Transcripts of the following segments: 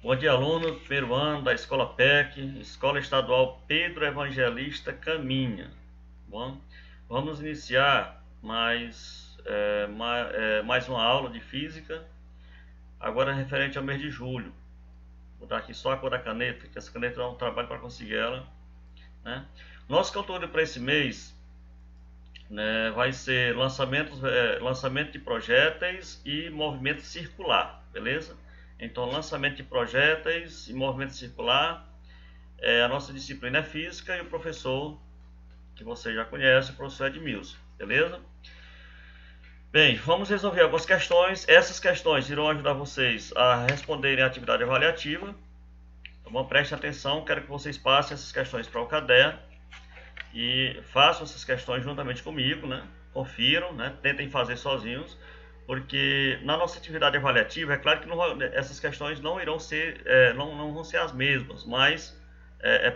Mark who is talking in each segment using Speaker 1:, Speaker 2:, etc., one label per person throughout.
Speaker 1: Bom dia, aluno, primeiro ano da Escola PEC, Escola Estadual Pedro Evangelista Caminha. Bom, vamos iniciar mais uma aula de física, agora referente ao mês de julho. Vou dar aqui só a cor da caneta, que essa caneta dá um trabalho para conseguir ela, né? Nosso conteúdo para esse mês, né, vai ser lançamento de projéteis e movimento circular, beleza? Então, lançamento de projéteis e movimento circular, a nossa disciplina é física e o professor, que você já conhece, o professor Edmilson, beleza? Bem, vamos resolver algumas questões. Essas questões irão ajudar vocês a responderem a atividade avaliativa. Então, prestem atenção, quero que vocês passem essas questões para o caderno e façam essas questões juntamente comigo, né? Confiram, né? Tentem fazer sozinhos, porque na nossa atividade avaliativa, é claro que essas questões não irão ser, não vão ser as mesmas, mas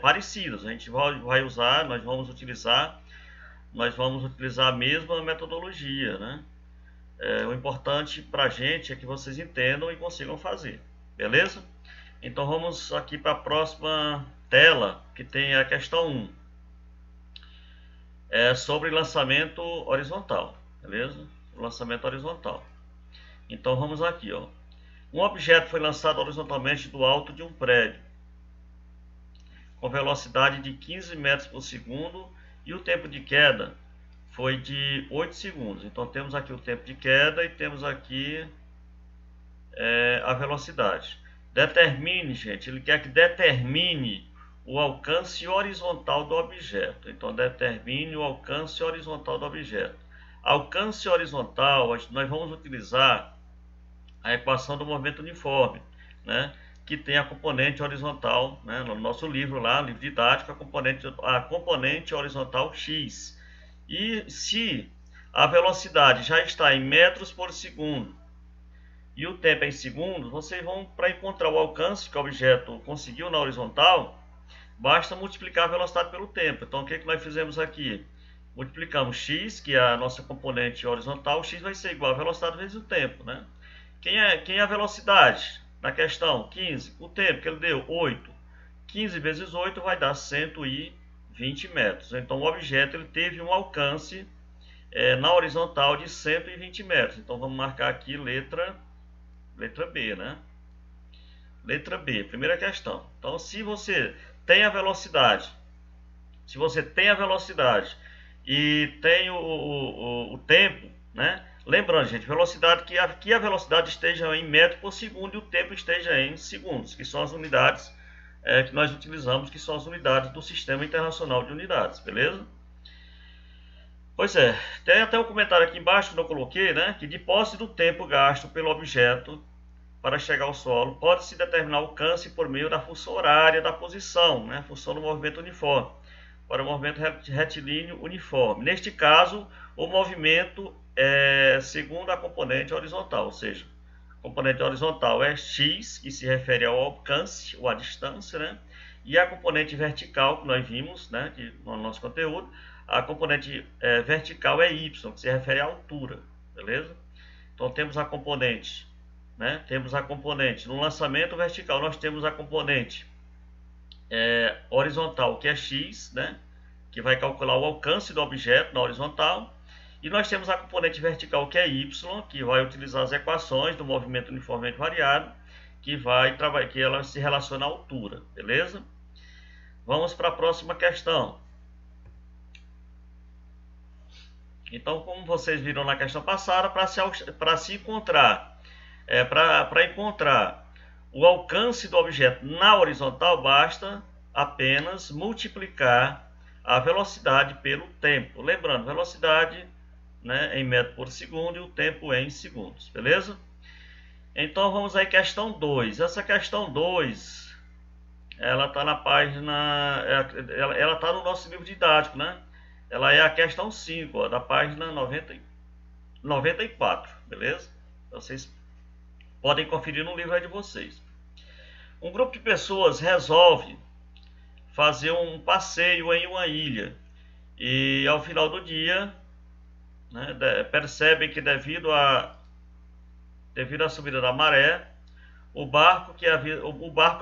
Speaker 1: parecidas. A gente vai usar, nós vamos utilizar a mesma metodologia, né? O importante para a gente é que vocês entendam e consigam fazer, beleza? Então vamos aqui para a próxima tela, que tem a questão 1. Sobre lançamento horizontal, beleza? Lançamento horizontal. Então vamos aqui, ó. Um objeto foi lançado horizontalmente do alto de um prédio, com velocidade de 15 metros por segundo, e o tempo de queda foi de 8 segundos. Então temos aqui o tempo de queda e temos aqui a velocidade. Determine, gente, ele quer que determine o alcance horizontal do objeto. Então, determine o alcance horizontal do objeto. Alcance horizontal, nós vamos utilizar a equação do movimento uniforme, né? Que tem a componente horizontal, né? No nosso livro lá, livro didático, a componente horizontal x. E se a velocidade já está em metros por segundo e o tempo é em segundos, vocês vão, para encontrar o alcance que o objeto conseguiu na horizontal, basta multiplicar a velocidade pelo tempo. Então, o que nós fizemos aqui? Multiplicamos x, que é a nossa componente horizontal, x vai ser igual a velocidade vezes o tempo, né? Quem é a velocidade? Na questão, 15. O tempo que ele deu, 8. 15 vezes 8 vai dar 120 metros. Então, o objeto ele teve um alcance na horizontal de 120 metros. Então, vamos marcar aqui letra B, né? Letra B, primeira questão. Então, se você tem a velocidade, e tem o tempo, né? Lembrando, gente, velocidade que a velocidade esteja em metros por segundo e o tempo esteja em segundos, que são as unidades que nós utilizamos, que são as unidades do Sistema Internacional de Unidades, beleza? Pois é, tem até um comentário aqui embaixo que eu coloquei, né? Que de posse do tempo gasto pelo objeto para chegar ao solo, pode-se determinar o alcance por meio da função horária da posição, né? Função do movimento uniforme, para o movimento retilíneo uniforme. Neste caso, o movimento é segundo a componente horizontal, ou seja, a componente horizontal é x, que se refere ao alcance, ou à distância, né? E a componente vertical, que nós vimos, né, no nosso conteúdo, a componente vertical é y, que se refere à altura, beleza? Então temos a componente, né? Temos a componente no lançamento vertical, nós temos a componente horizontal, que é x, né? Que vai calcular o alcance do objeto na horizontal. E nós temos a componente vertical, que é y, que vai utilizar as equações do movimento uniformemente variado, que ela se relaciona à altura, beleza? Vamos para a próxima questão. Então, como vocês viram na questão passada, para encontrar o alcance do objeto na horizontal, basta apenas multiplicar a velocidade pelo tempo. Lembrando, velocidade, né, em metros por segundo e o tempo em segundos, beleza? Então vamos aí questão 2. Essa questão 2, ela está na página, ela está no nosso livro didático, né? Ela é a questão 5, ó, da página 94, beleza? Vocês podem conferir no livro aí de vocês. Um grupo de pessoas resolve fazer um passeio em uma ilha e ao final do dia, né, percebem que devido à subida da maré, o barco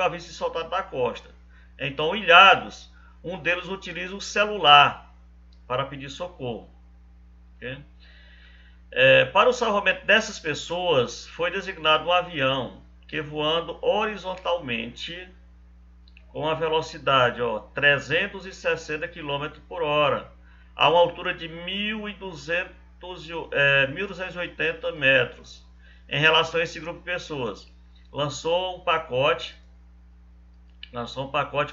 Speaker 1: havia se soltado da costa. Então, ilhados, um deles utiliza o celular para pedir socorro. Okay? Para o salvamento dessas pessoas, foi designado um avião que, voando horizontalmente com a velocidade 360 km por hora, a uma altura de 1.280 metros, em relação a esse grupo de pessoas, lançou um pacote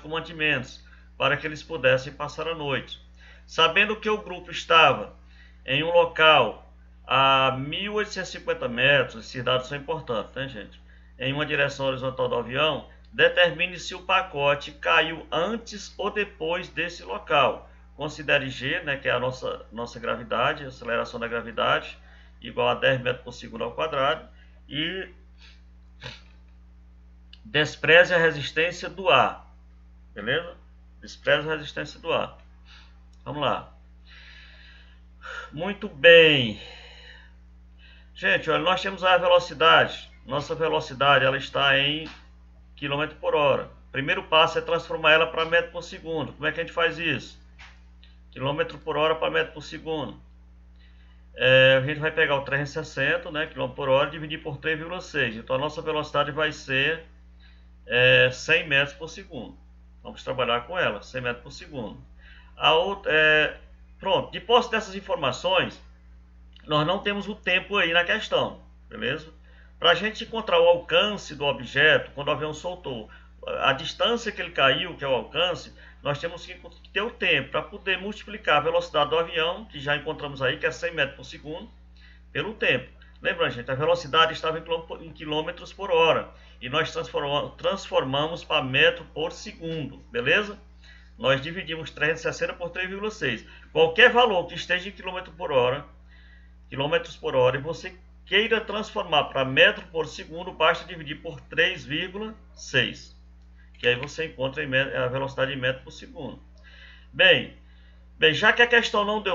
Speaker 1: com mantimentos para que eles pudessem passar a noite. Sabendo que o grupo estava em um local a 1.850 metros, esses dados são importantes, né, gente? Em uma direção horizontal do avião, determine se o pacote caiu antes ou depois desse local. Considere G, né, que é a nossa gravidade, a aceleração da gravidade, igual a 10 metros por segundo ao quadrado, e despreze a resistência do ar, beleza? Despreze a resistência do ar. Vamos lá. Muito bem. Gente, olha, nós temos a velocidade. Nossa velocidade, ela está em km por hora. O primeiro passo é transformar ela para metro por segundo. Como é que a gente faz isso? Km por hora para metro por segundo. A gente vai pegar o 360, né, km por hora, e dividir por 3,6. Então a nossa velocidade vai ser 100 metros por segundo. Vamos trabalhar com ela, 100 metros por segundo. Pronto, de posse dessas informações, nós não temos o tempo aí na questão, beleza? Para a gente encontrar o alcance do objeto, quando o avião soltou, a distância que ele caiu, que é o alcance, nós temos que ter o tempo para poder multiplicar a velocidade do avião, que já encontramos aí, que é 100 metros por segundo, pelo tempo. Lembra, gente, a velocidade estava em quilômetros por hora e nós transformamos para metro por segundo, beleza? Nós dividimos 360 por 3,6. Qualquer valor que esteja em quilômetros por hora, e você queira transformar para metro por segundo, basta dividir por 3,6, que aí você encontra a velocidade em metro por segundo. Bem, já que a questão não tem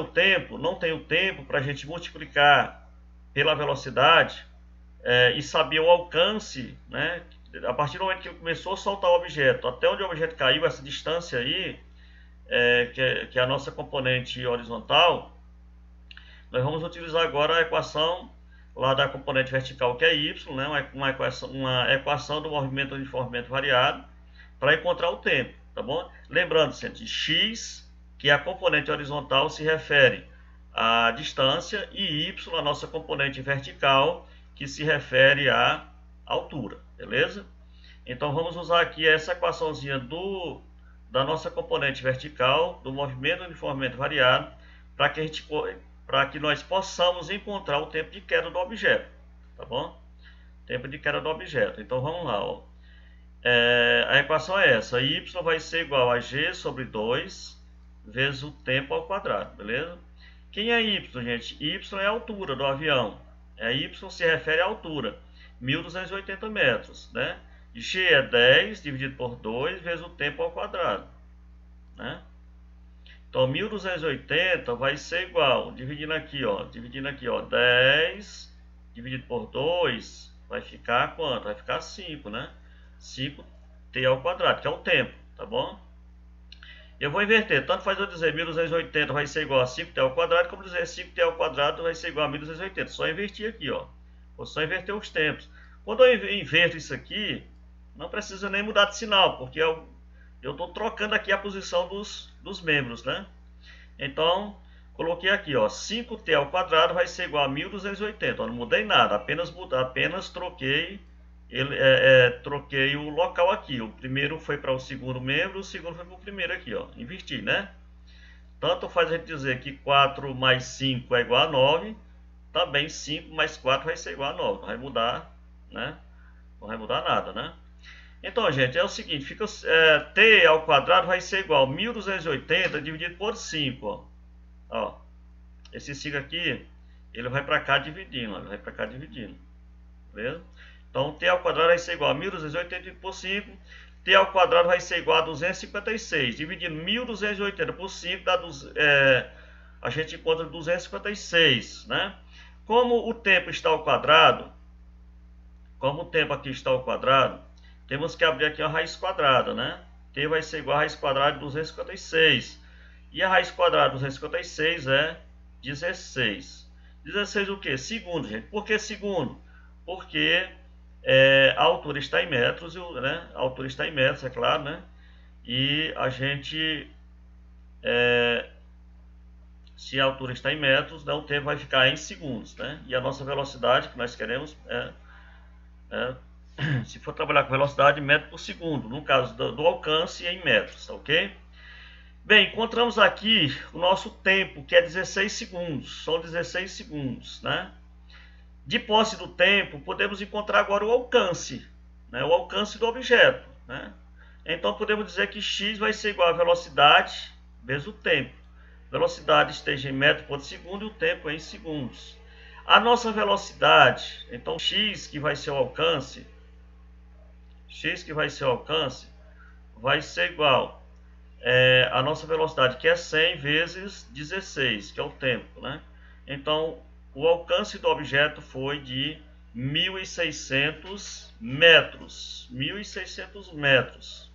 Speaker 1: o tempo para a gente multiplicar pela velocidade e saber o alcance, né? A partir do momento que começou a soltar o objeto, até onde o objeto caiu, essa distância aí, que é a nossa componente horizontal, nós vamos utilizar agora a equação lá da componente vertical, que é y, né? uma equação do movimento uniformemente variado, para encontrar o tempo, tá bom? Lembrando sempre, x, que é a componente horizontal, se refere à distância, e y, a nossa componente vertical, que se refere à altura, beleza? Então vamos usar aqui essa equaçãozinha da nossa componente vertical, do movimento uniformemente variado, para que nós possamos encontrar o tempo de queda do objeto, tá bom? Tempo de queda do objeto. Então vamos lá, ó. A equação é essa, y vai ser igual a g sobre 2 vezes o tempo ao quadrado, beleza? Quem é y, gente? Y é a altura do avião. Y se refere à altura, 1.280 metros, né? G é 10 dividido por 2 vezes o tempo ao quadrado, né? Então 1.280 vai ser igual, dividindo aqui, ó, 10 dividido por 2 vai ficar quanto? Vai ficar 5, né? 5t ao quadrado, que é o tempo, tá bom? Eu vou inverter, tanto faz eu dizer 1.280 vai ser igual a 5t ao quadrado, como dizer 5t ao quadrado vai ser igual a 1.280. Só invertir aqui, ó. Vou só inverter os tempos. Quando eu inverto isso aqui, não precisa nem mudar de sinal, porque eu estou trocando aqui a posição dos membros, né? Então, coloquei aqui, ó, 5t ao quadrado vai ser igual a 1.280. Não mudei nada, apenas troquei troquei o local aqui. O primeiro foi para o segundo membro, o segundo foi para o primeiro aqui, ó. Inverti, né? Tanto faz a gente dizer que 4 mais 5 é igual a 9, também 5 mais 4 vai ser igual a 9. Não vai mudar, né? Não vai mudar nada, né? Então, gente, é o seguinte, fica t ao quadrado vai ser igual a 1.280 dividido por 5, ó. Esse 5 aqui, ele vai para cá dividindo, ó, ele vai para cá dividindo, beleza? Então, t ao quadrado vai ser igual a 1.280 por 5, t ao quadrado vai ser igual a 256, dividindo 1.280 por 5, a gente encontra 256, né? Como o tempo está ao quadrado, como o tempo aqui está ao quadrado, temos que abrir aqui a raiz quadrada, né? T vai ser igual a raiz quadrada de 256. E a raiz quadrada de 256 é 16. 16 o quê? Segundo, gente. Por que segundo? Porque a altura está em metros, né? A altura está em metros, é claro, né? E a gente, se a altura está em metros, né, o tempo vai ficar em segundos, né? E a nossa velocidade que nós queremos se for trabalhar com velocidade, metro por segundo, no caso do alcance em metros, ok? Bem, encontramos aqui o nosso tempo, que é 16 segundos, são 16 segundos, né? De posse do tempo, podemos encontrar agora o alcance, né? O alcance do objeto, né? Então, podemos dizer que x vai ser igual a velocidade vezes o tempo. Velocidade esteja em metro por segundo e o tempo em segundos. A nossa velocidade, então x que vai ser o alcance, vai ser igual a nossa velocidade, que é 100 vezes 16, que é o tempo, né? Então, o alcance do objeto foi de 1.600 metros. 1.600 metros.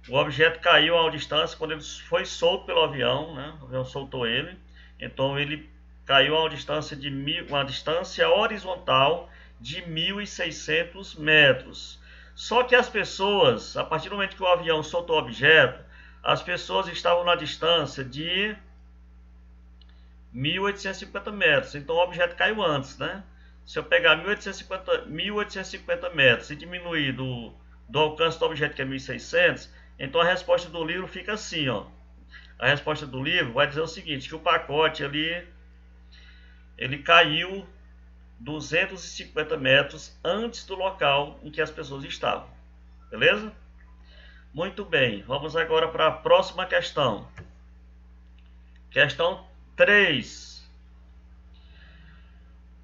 Speaker 1: O objeto caiu a uma distância, quando ele foi solto pelo avião, né? O avião soltou ele, então ele caiu a uma distância horizontal de 1.600 metros. Só que as pessoas, a partir do momento que o avião soltou o objeto, as pessoas estavam na distância de 1.850 metros. Então o objeto caiu antes, né? Se eu pegar 1.850 metros e diminuir do alcance do objeto, que é 1.600, então a resposta do livro fica assim, ó. A resposta do livro vai dizer o seguinte, que o pacote ali, ele caiu 250 metros antes do local em que as pessoas estavam. Beleza? Muito bem, vamos agora para a próxima questão. Questão 3.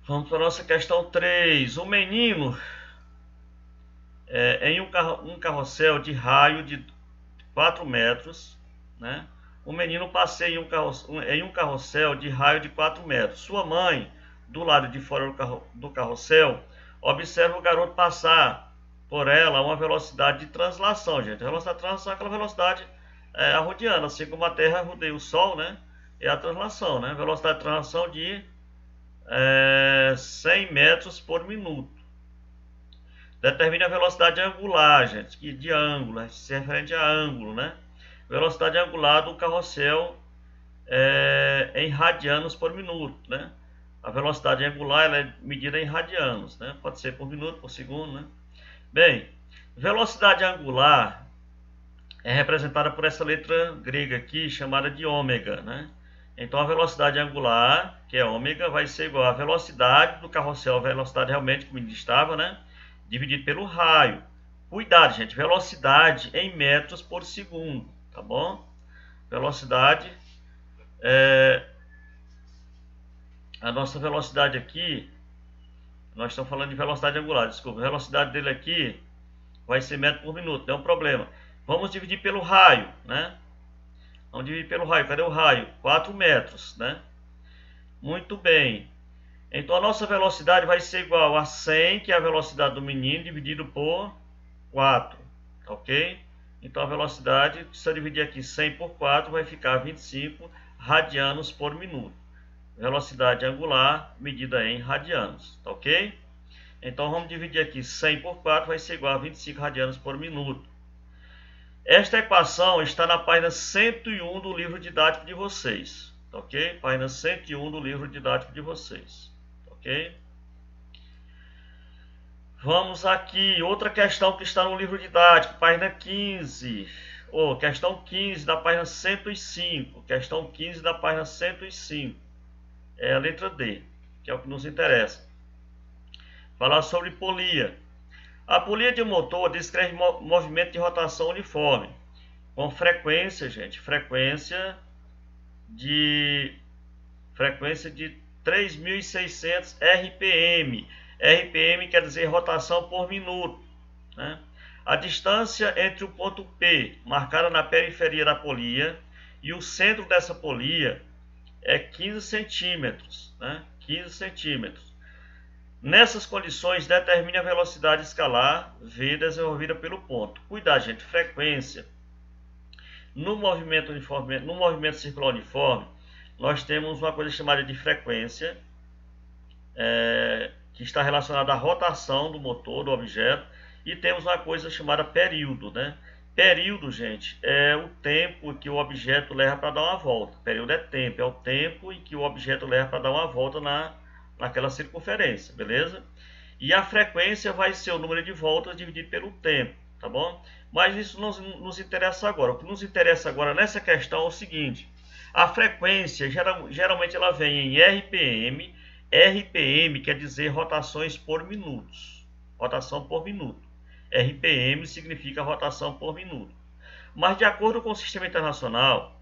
Speaker 1: Vamos para a nossa questão 3. O menino, em um carrossel de raio de 4 metros, né? O menino passeia em um carrossel de raio de 4 metros. Sua mãe, do lado de fora do carrossel, observa o garoto passar por ela a uma velocidade de translação, gente. A velocidade de translação é aquela velocidade arrodeando, assim como a Terra rodeia o Sol, né? É a translação, né? Velocidade de translação de 100 metros por minuto. Determine a velocidade angular, gente, que de ângulo, se referente a ângulo, né? Velocidade angular do carrossel em radianos por minuto, né? A velocidade angular ela é medida em radianos, né? Pode ser por minuto, por segundo, né? Bem, velocidade angular é representada por essa letra grega aqui, chamada de ômega, né? Então a velocidade angular, que é ômega, vai ser igual à velocidade do carrossel, a velocidade realmente que o menino estava, né? Dividido pelo raio. Cuidado, gente, velocidade em metros por segundo, tá bom? Velocidade, a nossa velocidade aqui, nós estamos falando de velocidade angular, desculpa, a velocidade dele aqui vai ser metro por minuto, não é um problema. Vamos dividir pelo raio, né? Vamos dividir pelo raio, cadê o raio? 4 metros, né? Muito bem. Então a nossa velocidade vai ser igual a 100, que é a velocidade do menino, dividido por 4, ok? Então a velocidade, se eu dividir aqui 100 por 4, vai ficar 25 radianos por minuto. Velocidade angular medida em radianos, tá ok? Então vamos dividir aqui 100 por 4, vai ser igual a 25 radianos por minuto. Esta equação está na página 101 do livro didático de vocês, tá ok? Página 101 do livro didático de vocês, tá ok? Vamos aqui, outra questão que está no livro didático, página 15. Questão 15 da página 105. Questão 15 da página 105. É a letra D, que é o que nos interessa. Falar sobre polia. A polia de um motor descreve movimento de rotação uniforme, com frequência, gente, frequência de 3.600 RPM. RPM quer dizer rotação por minuto, né? A distância entre o ponto P, marcada na periferia da polia, e o centro dessa polia é 15 centímetros, né? 15 centímetros. Nessas condições, determine a velocidade escalar v desenvolvida pelo ponto. Cuidado, gente, frequência. No movimento circular uniforme, nós temos uma coisa chamada de frequência, que está relacionada à rotação do motor, do objeto, e temos uma coisa chamada período, né? Período, gente, é o tempo que o objeto leva para dar uma volta. Período é tempo, é o tempo em que o objeto leva para dar uma volta naquela circunferência, beleza? E a frequência vai ser o número de voltas dividido pelo tempo, tá bom? Mas isso não nos interessa agora. O que nos interessa agora nessa questão é o seguinte: a frequência geralmente ela vem em RPM. RPM quer dizer rotações por minutos. Rotação por minuto. RPM significa rotação por minuto. Mas de acordo com o sistema internacional,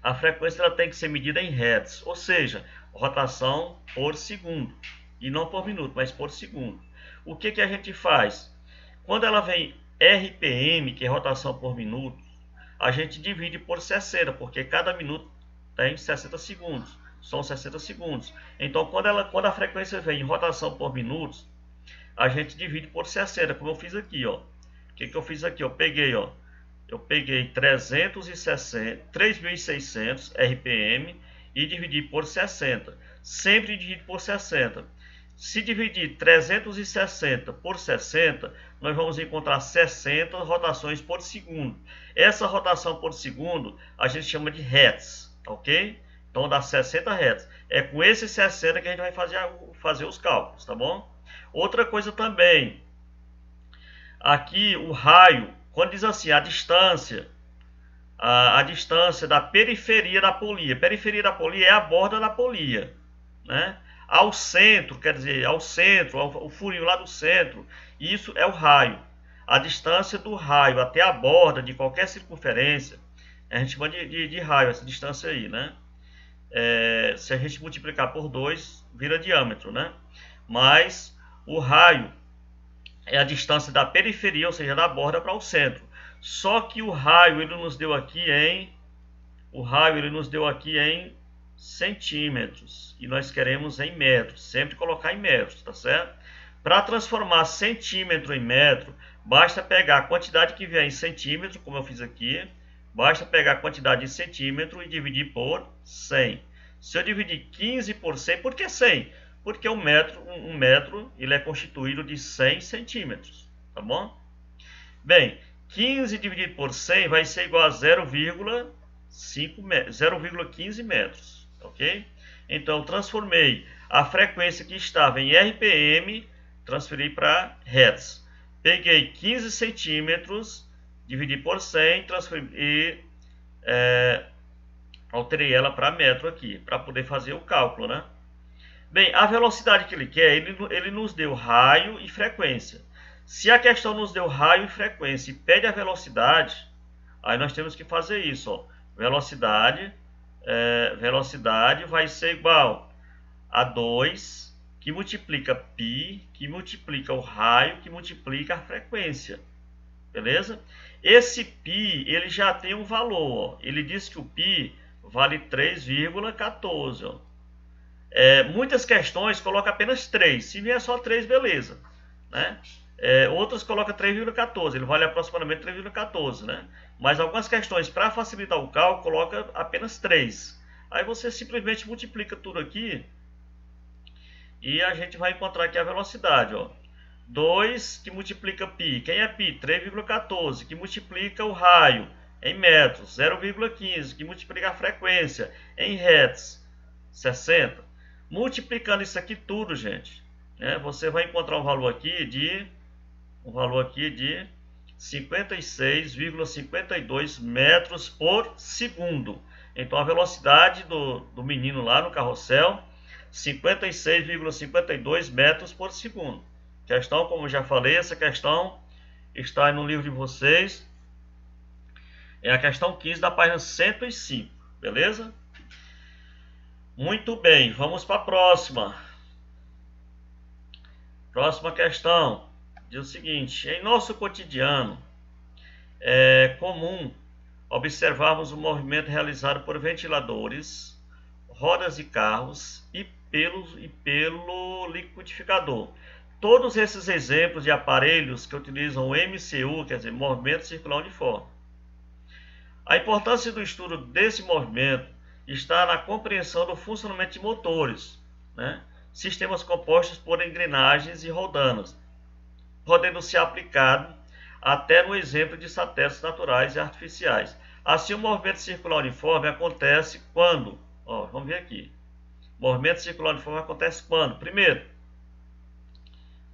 Speaker 1: a frequência ela tem que ser medida em Hertz, ou seja, rotação por segundo. E não por minuto, mas por segundo. O que a gente faz? Quando ela vem RPM, que é rotação por minuto, a gente divide por 60, porque cada minuto tem 60 segundos. São 60 segundos. Então, quando a frequência vem em rotação por minutos, a gente divide por 60, como eu fiz aqui, ó. O que eu fiz aqui? Eu peguei 3.600 RPM e dividi por 60. Sempre divide por 60. Se dividir 360 por 60, nós vamos encontrar 60 rotações por segundo. Essa rotação por segundo a gente chama de Hertz, ok? Então dá 60 Hz. É com esses 60 que a gente vai fazer os cálculos, tá bom? Outra coisa também, aqui o raio, quando diz assim, a distância da periferia da polia. Periferia da polia é a borda da polia, né? Ao centro, quer dizer, o furinho lá do centro, isso é o raio. A distância do raio até a borda de qualquer circunferência, a gente chama de raio, essa distância aí, né? Se a gente multiplicar por 2, vira diâmetro, né? Mas o raio é a distância da periferia, ou seja, da borda para o centro. Só que o raio ele nos deu aqui em centímetros e nós queremos em metros, sempre colocar em metros, tá certo? Para transformar centímetro em metro, basta pegar a quantidade que vier em centímetro, como eu fiz aqui, basta pegar a quantidade em centímetro e dividir por 100. Se eu dividir 15 por 100, por que 100? Porque um metro ele é constituído de 100 centímetros, tá bom? Bem, 15 dividido por 100 vai ser igual a 0,15 metros, ok? Então, eu transformei a frequência que estava em RPM, transferi para Hertz. Peguei 15 centímetros, dividi por 100 e alterei ela para metro aqui, para poder fazer o cálculo, né? Bem, a velocidade que ele quer, ele nos deu raio e frequência. Se a questão nos deu raio e frequência e pede a velocidade, aí nós temos que fazer isso, ó. Velocidade vai ser igual a 2, que multiplica π, que multiplica o raio, que multiplica a frequência. Beleza? Esse π, ele já tem um valor, ó. Ele diz que o π vale 3,14, ó. Muitas questões colocam apenas 3. Se vier só 3, beleza, né? Outras colocam 3,14. Ele vale aproximadamente 3,14, né? Mas algumas questões, para facilitar o cálculo, coloca apenas 3. Aí você simplesmente multiplica tudo aqui e a gente vai encontrar aqui a velocidade, ó. 2 que multiplica π. Quem é π? 3,14, que multiplica o raio em metros. 0,15, que multiplica a frequência em hertz. 60. Multiplicando isso aqui tudo, gente, você vai encontrar um valor aqui de 56,52 metros por segundo. Então a velocidade do menino lá no carrossel, 56,52 metros por segundo. Questão, como eu já falei, essa questão está no livro de vocês. É a questão 15 da página 105, beleza? Muito bem, vamos para a próxima. Próxima questão diz o seguinte: em nosso cotidiano é comum observarmos o movimento realizado por ventiladores, rodas de carros e pelo liquidificador. Todos esses exemplos de aparelhos que utilizam o MCU, quer dizer, movimento circular uniforme. A importância do estudo desse movimento está na compreensão do funcionamento de motores, né? Sistemas compostos por engrenagens e rodanas, podendo ser aplicado até no exemplo de satélites naturais e artificiais. Assim, o movimento circular uniforme acontece quando, vamos ver aqui, o movimento circular uniforme acontece quando, primeiro,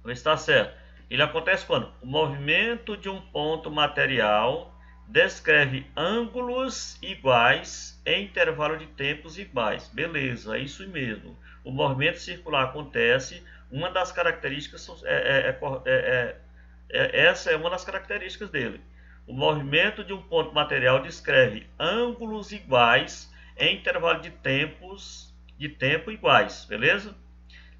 Speaker 1: vamos ver se está certo, ele acontece quando o movimento de um ponto material descreve ângulos iguais em intervalo de tempos iguais. Beleza, é isso mesmo. O movimento circular acontece, uma das características essa é uma das características dele. O movimento de um ponto material descreve ângulos iguais em intervalo de tempo iguais, beleza?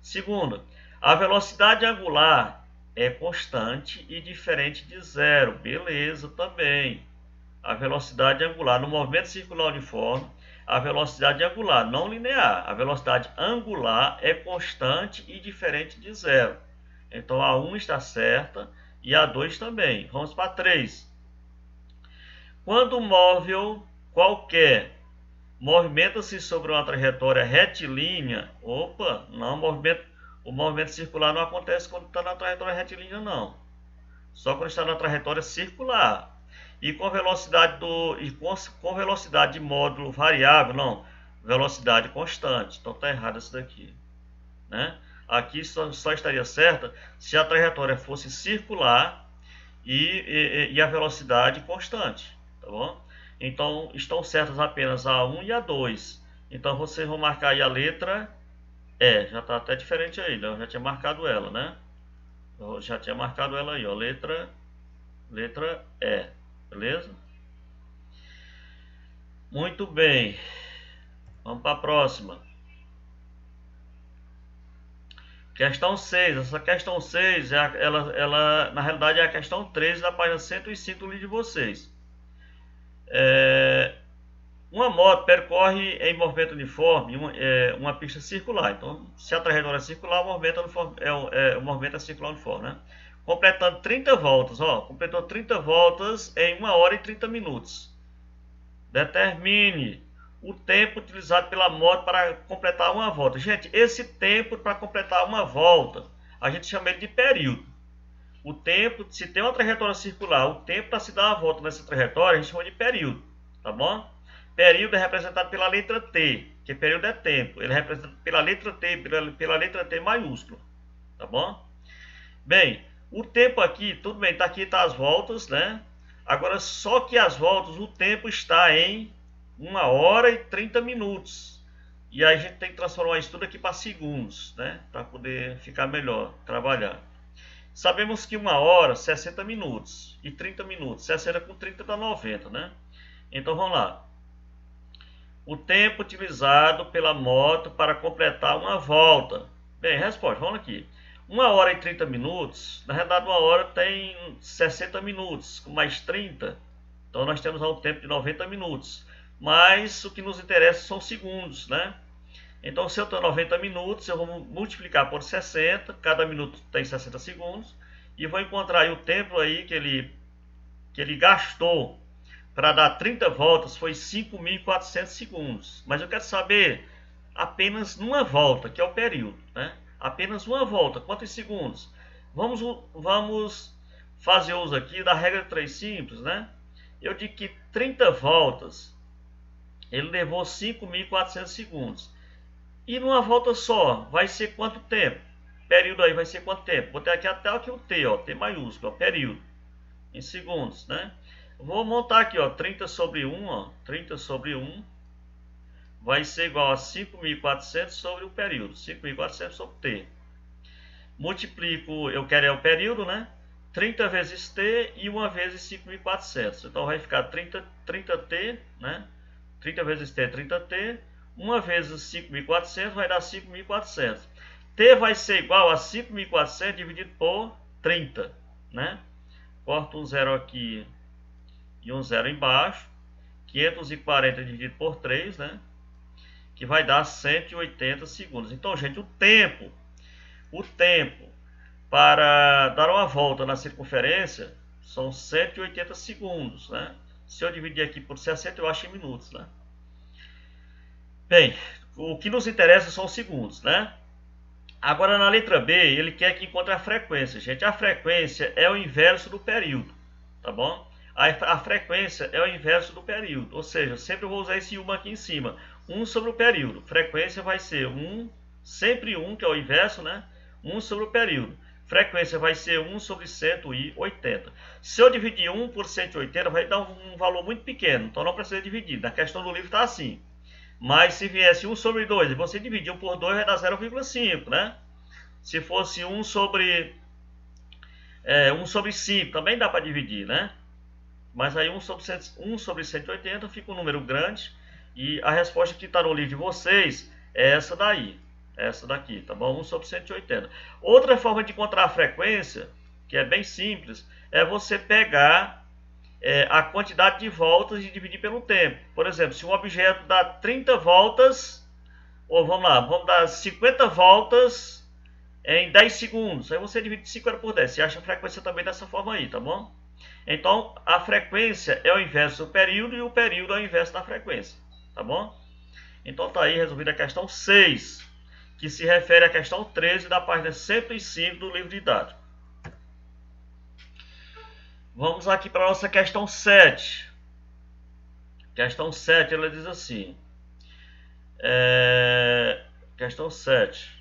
Speaker 1: Segundo, a velocidade angular é constante e diferente de zero, beleza também. A velocidade angular no movimento circular uniforme, a velocidade angular não linear, a velocidade angular é constante e diferente de zero. Então a 1 está certa e a 2 também. Vamos para a 3. Quando um móvel qualquer movimenta-se sobre uma trajetória retilínea, o movimento circular não acontece quando está na trajetória retilínea, não. Só quando está na trajetória circular. E com velocidade de módulo variável, não, velocidade constante. Então está errado isso daqui, né? Aqui só estaria certa se a trajetória fosse circular e a velocidade constante, tá bom? Então estão certas apenas a 1 e a 2. Então vocês vão marcar aí a letra E. Já está até diferente aí, né? Eu já tinha marcado ela, né? Eu já tinha marcado ela aí, ó, letra E. Beleza? Muito bem. Vamos para a próxima. Questão 6. Essa questão 6, ela na realidade é a questão 13 da página 105 do livro de vocês. Uma moto percorre em movimento uniforme uma pista circular. Então, se a trajetória é circular, o movimento é circular uniforme, né? Completando 30 voltas, completou 30 voltas em 1 hora e 30 minutos. Determine o tempo utilizado pela moto para completar uma volta. Gente, esse tempo para completar uma volta, a gente chama ele de período. O tempo, se tem uma trajetória circular, o tempo para se dar uma volta nessa trajetória, a gente chama de período, tá bom? Período é representado pela letra T, que período é tempo. Ele é representado pela letra T, pela letra T maiúscula, tá bom? Bem, o tempo aqui, tudo bem, tá aqui tá as voltas, né? Agora, só que as voltas, o tempo está em 1 hora e 30 minutos. E aí a gente tem que transformar isso tudo aqui para segundos, né? Para poder ficar melhor, trabalhar. Sabemos que 1 hora, 60 minutos. E 30 minutos. 60 com 30 dá 90, né? Então vamos lá. O tempo utilizado pela moto para completar uma volta. Bem, resposta, vamos aqui. 1 hora e 30 minutos, na realidade 1 hora tem 60 minutos, com mais 30, então nós temos um tempo de 90 minutos. Mas o que nos interessa são segundos, né? Então se eu tenho 90 minutos, eu vou multiplicar por 60, cada minuto tem 60 segundos, e vou encontrar aí o tempo aí que ele gastou para dar 30 voltas, foi 5.400 segundos. Mas eu quero saber apenas numa volta, que é o período, né? Apenas uma volta, quantos segundos? Vamos fazer uso aqui da regra de 3 simples, né? Eu digo que 30 voltas, ele levou 5.400 segundos. E numa volta só, vai ser quanto tempo? Período aí vai ser quanto tempo? Vou ter aqui até aqui o T, T maiúsculo, período, em segundos, né? Vou montar aqui, 30 sobre 1, 30 sobre 1, vai ser igual a 5.400 sobre o período, 5.400 sobre T. Multiplico, eu quero o período, né? 30 vezes T e 1 vezes 5.400. Então vai ficar 30T, né? 30 vezes T é 30T. 1 vezes 5.400 vai dar 5.400. T vai ser igual a 5.400 dividido por 30, né? Corto um zero aqui e um zero embaixo. 540 dividido por 3, né? que vai dar 180 segundos. Então, gente, o tempo para dar uma volta na circunferência são 180 segundos, né? Se eu dividir aqui por 60, eu acho em minutos, né? Bem, o que nos interessa são os segundos, né? Agora, na letra B, ele quer que encontre a frequência. Gente, a frequência é o inverso do período, tá bom? A frequência é o inverso do período, ou seja, sempre eu vou usar esse 1 aqui em cima. 1 sobre o período. Frequência vai ser 1, sempre 1, que é o inverso, né? 1 sobre o período. Frequência vai ser 1 sobre 180. Se eu dividir 1 por 180, vai dar um valor muito pequeno, então não precisa dividir. Na questão do livro está assim. Mas se viesse 1 sobre 2 e você dividiu por 2, vai dar 0,5, né? Se fosse 1 sobre 5, também dá para dividir, né? Mas aí 1 sobre 180 fica um número grande. E a resposta que está no livro de vocês é essa daí. Essa daqui, tá bom? 1 sobre 180. Outra forma de encontrar a frequência, que é bem simples, é você pegar a quantidade de voltas e dividir pelo tempo. Por exemplo, se um objeto dá 30 voltas, ou vamos dar 50 voltas em 10 segundos. Aí você divide 50 por 10. Você acha a frequência também dessa forma aí, tá bom? Então, a frequência é o inverso do período e o período é o inverso da frequência, tá bom? Então, tá aí resolvida a questão 6, que se refere à questão 13 da página 105 do livro didático. Vamos aqui para a nossa questão 7. Questão 7, ela diz assim. Questão 7.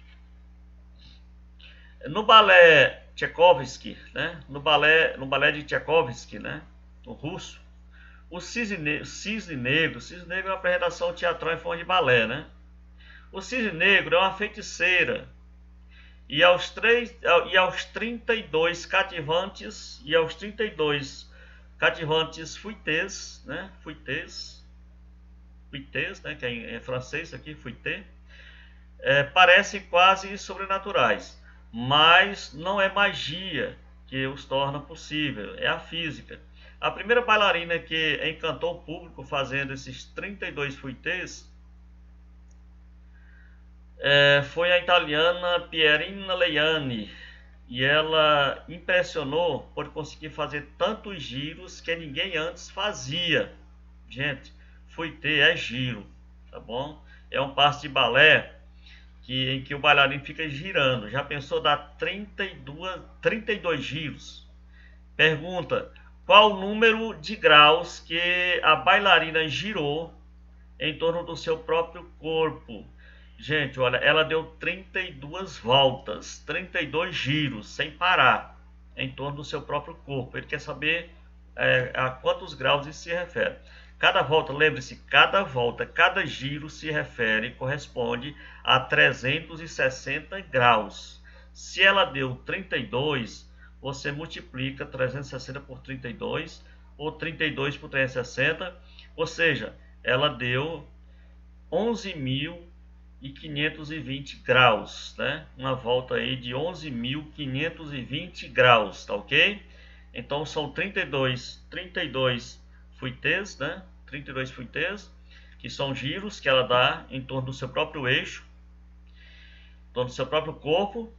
Speaker 1: No balé Tchaikovsky, né? No balé de Tchaikovsky, né? No russo, o cisne negro é uma apresentação teatral em forma de balé, né? O cisne negro é uma feiticeira e aos 32 cativantes fuites, né? Fuites, né? Que é em francês isso aqui, fuité, parecem quase sobrenaturais, mas não é magia que os torna possível, é a física. A primeira bailarina que encantou o público fazendo esses 32 fuités foi a italiana Pierina Leiani, e ela impressionou por conseguir fazer tantos giros que ninguém antes fazia. Gente, fuité é giro, tá bom? É um passo de balé em que o bailarino fica girando. Já pensou dar 32 giros? Pergunta: qual o número de graus que a bailarina girou em torno do seu próprio corpo? Gente, olha, ela deu 32 voltas, 32 giros, sem parar, em torno do seu próprio corpo. Ele quer saber a quantos graus isso se refere. Cada volta, lembre-se, cada giro corresponde a 360 graus. Se ela deu 32, você multiplica 360 por 32, ou 32 por 360, ou seja, ela deu 11.520 graus, né? Uma volta aí de 11.520 graus, tá ok? Então são 32 fuités, né? 32 fuités, que são giros que ela dá em torno do seu próprio eixo, em torno do seu próprio corpo.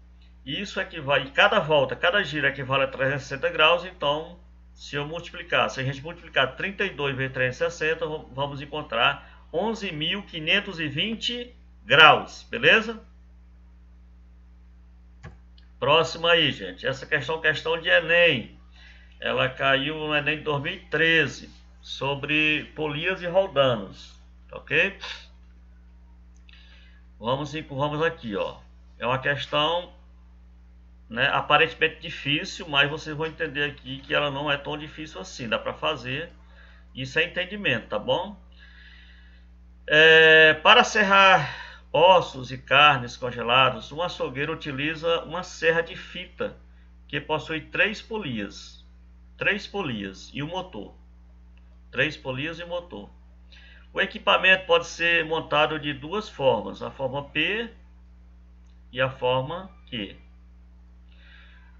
Speaker 1: E isso equivale, cada giro equivale a 360 graus. Então, se a gente multiplicar 32 vezes 360, vamos encontrar 11.520 graus, beleza? Próxima aí, gente. Essa questão de Enem. Ela caiu no Enem de 2013, sobre polias e roldanos, ok? Vamos aqui, ó. É uma questão, né, aparentemente difícil, mas vocês vão entender aqui que ela não é tão difícil assim, dá para fazer. Isso é entendimento, tá bom? Para serrar ossos e carnes congelados, um açougueiro utiliza uma serra de fita que possui 3 polias e o motor. 3 polias e o motor. O equipamento pode ser montado de duas formas, a forma P e a forma Q.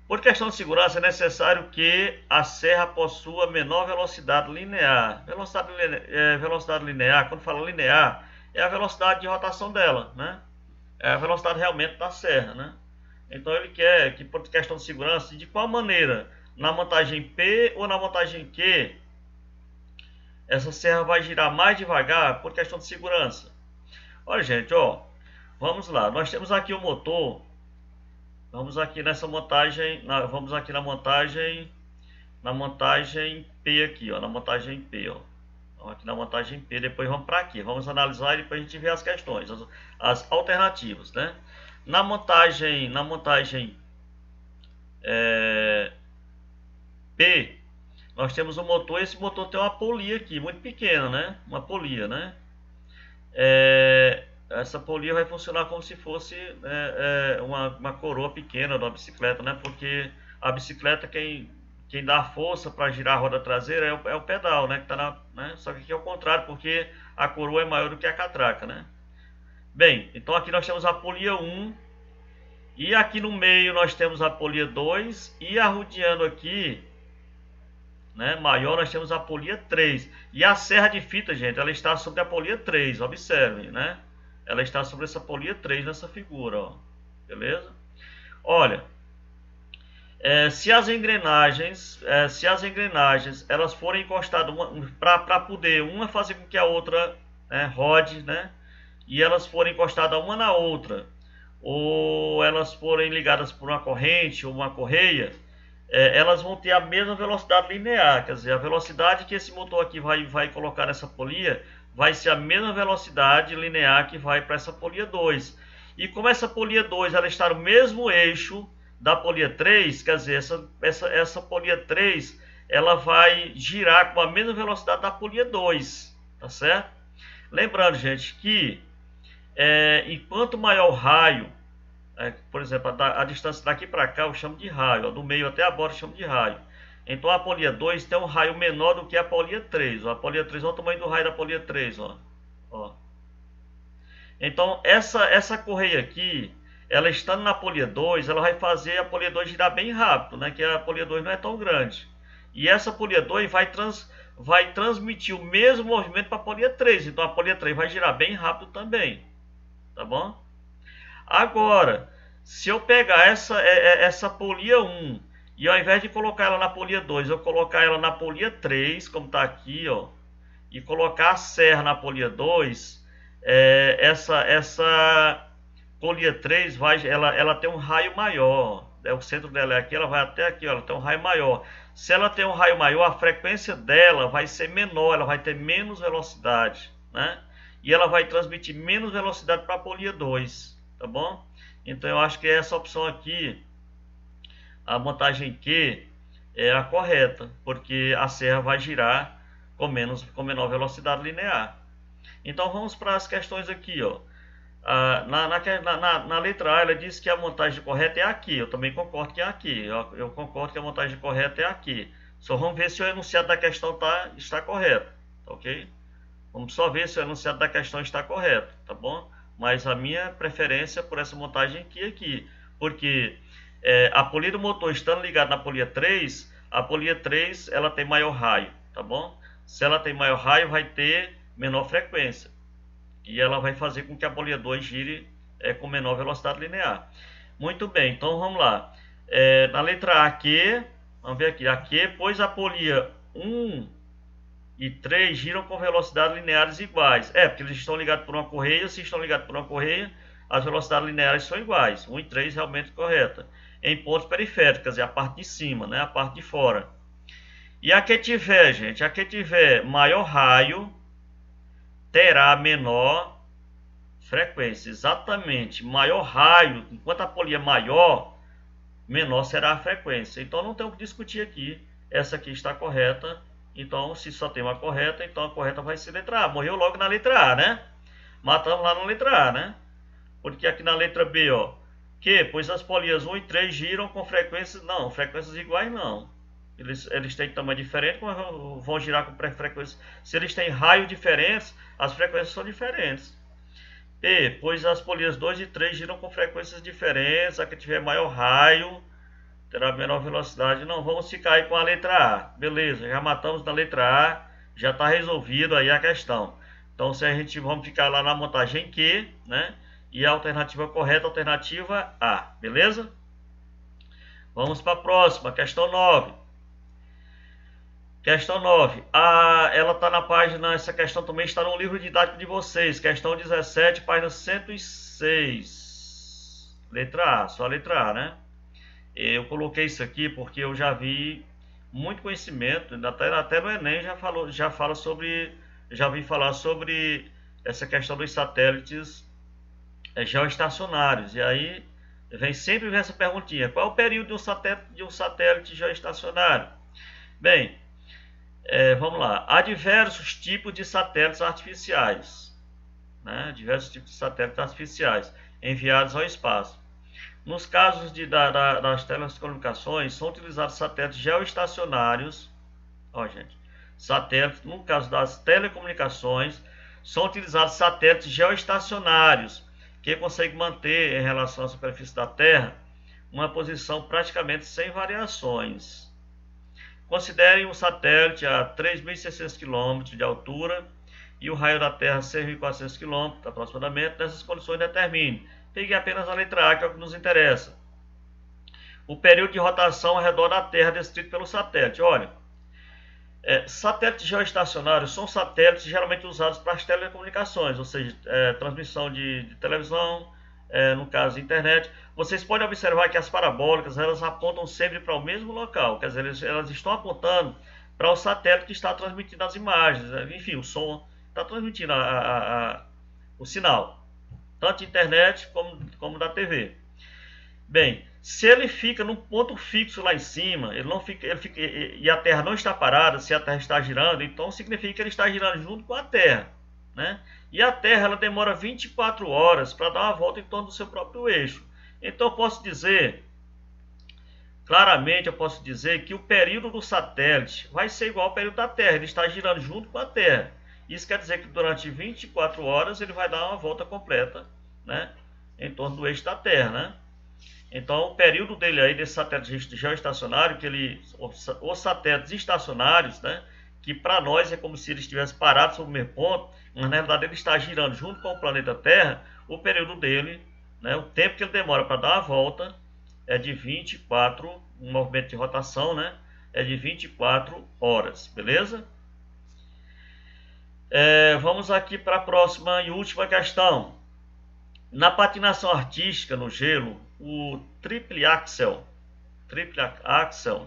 Speaker 1: Por questão de segurança, é necessário que a serra possua menor velocidade linear. Velocidade linear, quando fala linear, é a velocidade de rotação dela, né? É a velocidade realmente da serra, né? Então ele quer que, por questão de segurança, de qual maneira, na montagem P ou na montagem Q, essa serra vai girar mais devagar por questão de segurança. Olha, gente, ó, vamos lá. Nós temos aqui o motor. Vamos aqui nessa montagem, vamos aqui na montagem P aqui, ó, na montagem P, ó. Então, aqui na montagem P, depois vamos para aqui. Vamos analisar e depois a gente vê as questões, as alternativas, né? Na montagem P, nós temos um motor. Esse motor tem uma polia aqui, muito pequena, né? Uma polia, né? Essa polia vai funcionar como se fosse uma coroa pequena da bicicleta, né? Porque a bicicleta, quem dá força para girar a roda traseira é o pedal, né? Que tá né? Só que aqui é o contrário, porque a coroa é maior do que a catraca, né? Bem, então aqui nós temos a polia 1, e aqui no meio nós temos a polia 2, e arrodeando aqui, né, maior, nós temos a polia 3. E a serra de fita, gente, ela está sobre a polia 3, observem, né? Ela está sobre essa polia 3 nessa figura, ó. Beleza? Olha, se as engrenagens elas forem encostadas para poder uma fazer com que a outra rode, né? E elas forem encostadas uma na outra, ou elas forem ligadas por uma corrente ou uma correia, elas vão ter a mesma velocidade linear. Quer dizer, a velocidade que esse motor aqui vai colocar nessa polia vai ser a mesma velocidade linear que vai para essa polia 2. E como essa polia 2 ela está no mesmo eixo da polia 3, quer dizer, essa polia 3 ela vai girar com a mesma velocidade da polia 2, tá certo? Lembrando, gente, que enquanto maior o raio, por exemplo, a distância daqui para cá eu chamo de raio, ó, do meio até a borda eu chamo de raio. Então a polia 2 tem um raio menor do que a polia 3. Ó. A polia 3, olha o tamanho do raio da polia 3. Ó. Então essa correia aqui, ela estando na polia 2, ela vai fazer a polia 2 girar bem rápido, né? Que a polia 2 não é tão grande. E essa polia 2 vai transmitir o mesmo movimento para a polia 3. Então a polia 3 vai girar bem rápido também. Tá bom? Agora, se eu pegar essa polia 1 e ao invés de colocar ela na polia 2, eu colocar ela na polia 3, como está aqui, ó, e colocar a serra na polia 2, essa polia 3 ela tem um raio maior. O centro dela é aqui, ela vai até aqui, ó, ela tem um raio maior. Se ela tem um raio maior, a frequência dela vai ser menor, ela vai ter menos velocidade, né? E ela vai transmitir menos velocidade para a polia 2. Tá bom? Então eu acho que essa opção aqui, a montagem Q, é a correta, porque a serra vai girar com menor velocidade linear. Então vamos para as questões aqui, ó. Na letra A, ela diz que a montagem correta é aqui. Eu também concordo que é aqui. Eu concordo que a montagem correta é aqui. Só vamos ver se o enunciado da questão está correto, tá ok? Vamos só ver se o enunciado da questão está correto, tá bom? Mas a minha preferência por essa montagem aqui, porque a polia do motor estando ligada na polia 3, a polia 3 ela tem maior raio, tá bom? Se ela tem maior raio, vai ter menor frequência, e ela vai fazer com que a polia 2 gire com menor velocidade linear. Muito bem, então vamos lá. Na letra A, Q, vamos ver aqui, a Q, pois a polia 1 e 3 giram com velocidades lineares iguais. Porque eles estão ligados por uma correia. Se estão ligados por uma correia, as velocidades lineares são iguais. 1 e 3 realmente correta. Em pontos periféricos, quer dizer, a parte de cima, né? A parte de fora. E a que tiver, gente, a que tiver maior raio, terá menor frequência. Exatamente. Maior raio, enquanto a polia maior, menor será a frequência. Então não tem o que discutir aqui. Essa aqui está correta. Então, se só tem uma correta, então a correta vai ser letra A. Morreu logo na letra A, né? Matamos lá na letra A, né? Porque aqui na letra B, ó, pois as polias 1 e 3 giram com frequências, não, frequências iguais não. Eles têm tamanho diferente, mas vão girar com frequências. Se eles têm raios diferentes, as frequências são diferentes. P, pois as polias 2 e 3 giram com frequências diferentes, a que tiver maior raio terá menor velocidade. Não, vamos ficar aí com a letra A. Beleza, já matamos na letra A, já está resolvido aí a questão. Então, se a gente vamos ficar lá na montagem Q, né? E a alternativa correta, alternativa A, beleza? Vamos para a próxima, questão 9. Questão 9. Ela está na página, essa questão também está no livro didático de vocês. Questão 17, página 106. Letra A, só a letra A, né? Eu coloquei isso aqui porque eu já vi muito conhecimento, até no Enem já vi falar sobre essa questão dos satélites geoestacionários. E aí sempre vem essa perguntinha: qual é o período de um satélite geoestacionário? Bem, vamos lá. Há diversos tipos de satélites artificiais, né? Diversos tipos de satélites artificiais enviados ao espaço. Nos casos das telecomunicações, são utilizados satélites geoestacionários. No caso das telecomunicações, são utilizados satélites geoestacionários que conseguem manter, em relação à superfície da Terra, uma posição praticamente sem variações. Considerem um satélite a 3.600 km de altura e o raio da Terra 6.400 km aproximadamente. Nessas condições, determine. Peguei apenas a letra A, que é o que nos interessa. O período de rotação ao redor da Terra descrito pelo satélite. Olha, satélites geoestacionários são satélites geralmente usados para as telecomunicações, ou seja, transmissão de televisão, no caso internet. Vocês podem observar que as parabólicas elas apontam sempre para o mesmo local, quer dizer, elas estão apontando para o satélite que está transmitindo as imagens, enfim, o som está transmitindo o sinal, tanto de internet como da TV. Bem, se ele fica num ponto fixo lá em cima, e a Terra não está parada, se a Terra está girando, então significa que ele está girando junto com a Terra, né? E a Terra ela demora 24 horas para dar uma volta em torno do seu próprio eixo. Então claramente eu posso dizer que o período do satélite vai ser igual ao período da Terra, ele está girando junto com a Terra. Isso quer dizer que durante 24 horas ele vai dar uma volta completa, né, em torno do eixo da Terra, né? Então, o período dele aí, desse satélite geoestacionário, os satélites estacionários, né, que para nós é como se ele estivesse parado sobre o mesmo ponto, mas na realidade ele está girando junto com o planeta Terra. O período dele, né, o tempo que ele demora para dar a volta é de 24, um movimento de rotação, né, é de 24 horas, beleza? Vamos aqui para a próxima e última questão. Na patinação artística no gelo, o triple axel,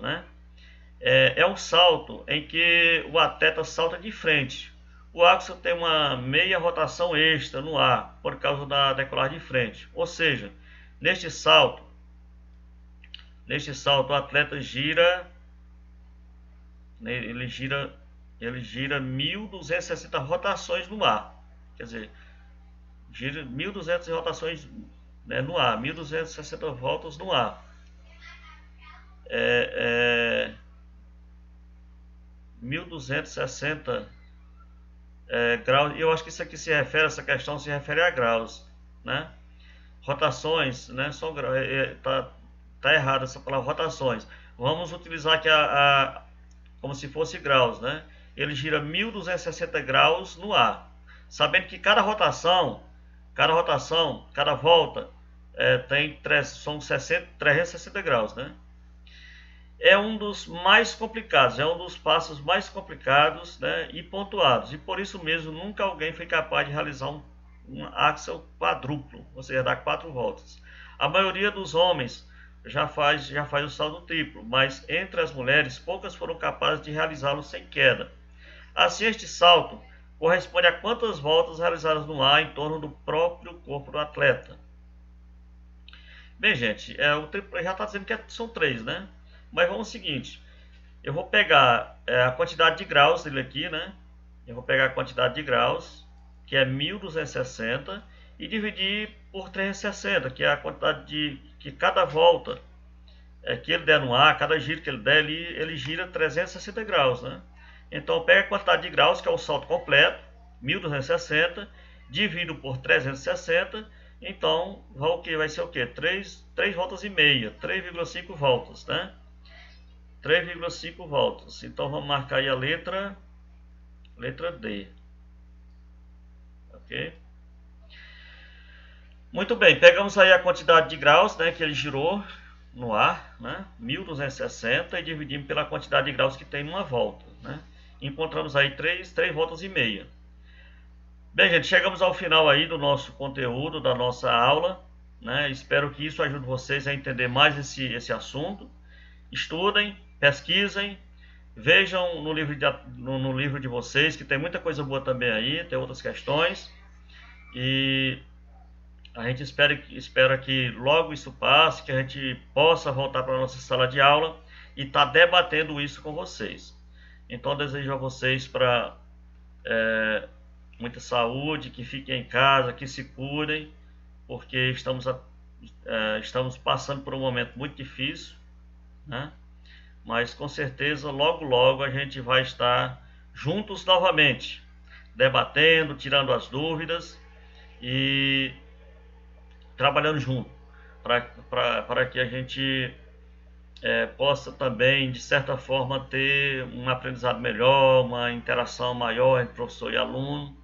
Speaker 1: né, é um salto em que o atleta salta de frente. O axel tem uma meia rotação extra no ar por causa da decolagem de frente. Ou seja, neste salto o atleta gira 1.260 rotações no ar. Quer dizer, gira 1.200 rotações, né, no ar, 1.260 voltas no ar. 1.260 graus. Eu acho que isso aqui essa questão se refere a graus, né? Rotações, né? Tá errado essa palavra, rotações. Vamos utilizar aqui como se fosse graus, né? Ele gira 1.260 graus no ar, sabendo que cada volta são 360 graus, né? É um dos mais complicados, é um dos passos mais complicados, né, e pontuados. E por isso mesmo nunca alguém foi capaz de realizar um axel quadruplo, ou seja, dar 4 voltas. A maioria dos homens já faz o salto triplo, mas entre as mulheres poucas foram capazes de realizá-lo sem queda. Assim, este salto corresponde a quantas voltas realizadas no ar em torno do próprio corpo do atleta. Bem, gente, o triplo já está dizendo que são 3, né? Mas vamos ao seguinte, eu vou pegar a quantidade de graus dele aqui, né? Eu vou pegar a quantidade de graus, que é 1.260, e dividir por 360, que é a quantidade que cada volta que ele der no ar, cada giro que ele der, ele gira 360 graus, né? Então eu pego a quantidade de graus, que é o salto completo, 1.260, divido por 360, então vai ser o quê? 3 voltas e meia, 3,5 voltas, né? 3,5 voltas. Então vamos marcar aí a letra D. ok? Muito bem, pegamos aí a quantidade de graus, né, que ele girou no ar, né, 1260, e dividimos pela quantidade de graus que tem numa volta, né? Encontramos aí 3 voltas e meia. Bem, gente, chegamos ao final aí do nosso conteúdo, da nossa aula, né? Espero que isso ajude vocês a entender mais esse assunto. Estudem, pesquisem, vejam no livro de vocês, que tem muita coisa boa também aí, tem outras questões. E a gente espera que logo isso passe, que a gente possa voltar para a nossa sala de aula e estar debatendo isso com vocês. Então, desejo a vocês muita saúde, que fiquem em casa, que se curem, porque estamos passando por um momento muito difícil, né? Mas com certeza logo logo a gente vai estar juntos novamente, debatendo, tirando as dúvidas e trabalhando junto, para que a gente possa também, de certa forma, ter um aprendizado melhor, uma interação maior entre professor e aluno.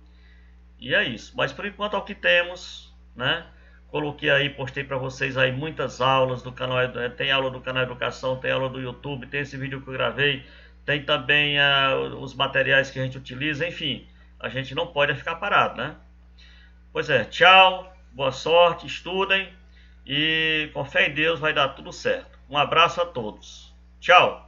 Speaker 1: E é isso. Mas por enquanto é o que temos, né? Coloquei aí, postei para vocês aí muitas aulas do canal, tem aula do canal Educação, tem aula do YouTube, tem esse vídeo que eu gravei, tem também os materiais que a gente utiliza, enfim, a gente não pode ficar parado, né? Pois é, tchau, boa sorte, estudem e com fé em Deus vai dar tudo certo. Um abraço a todos. Tchau.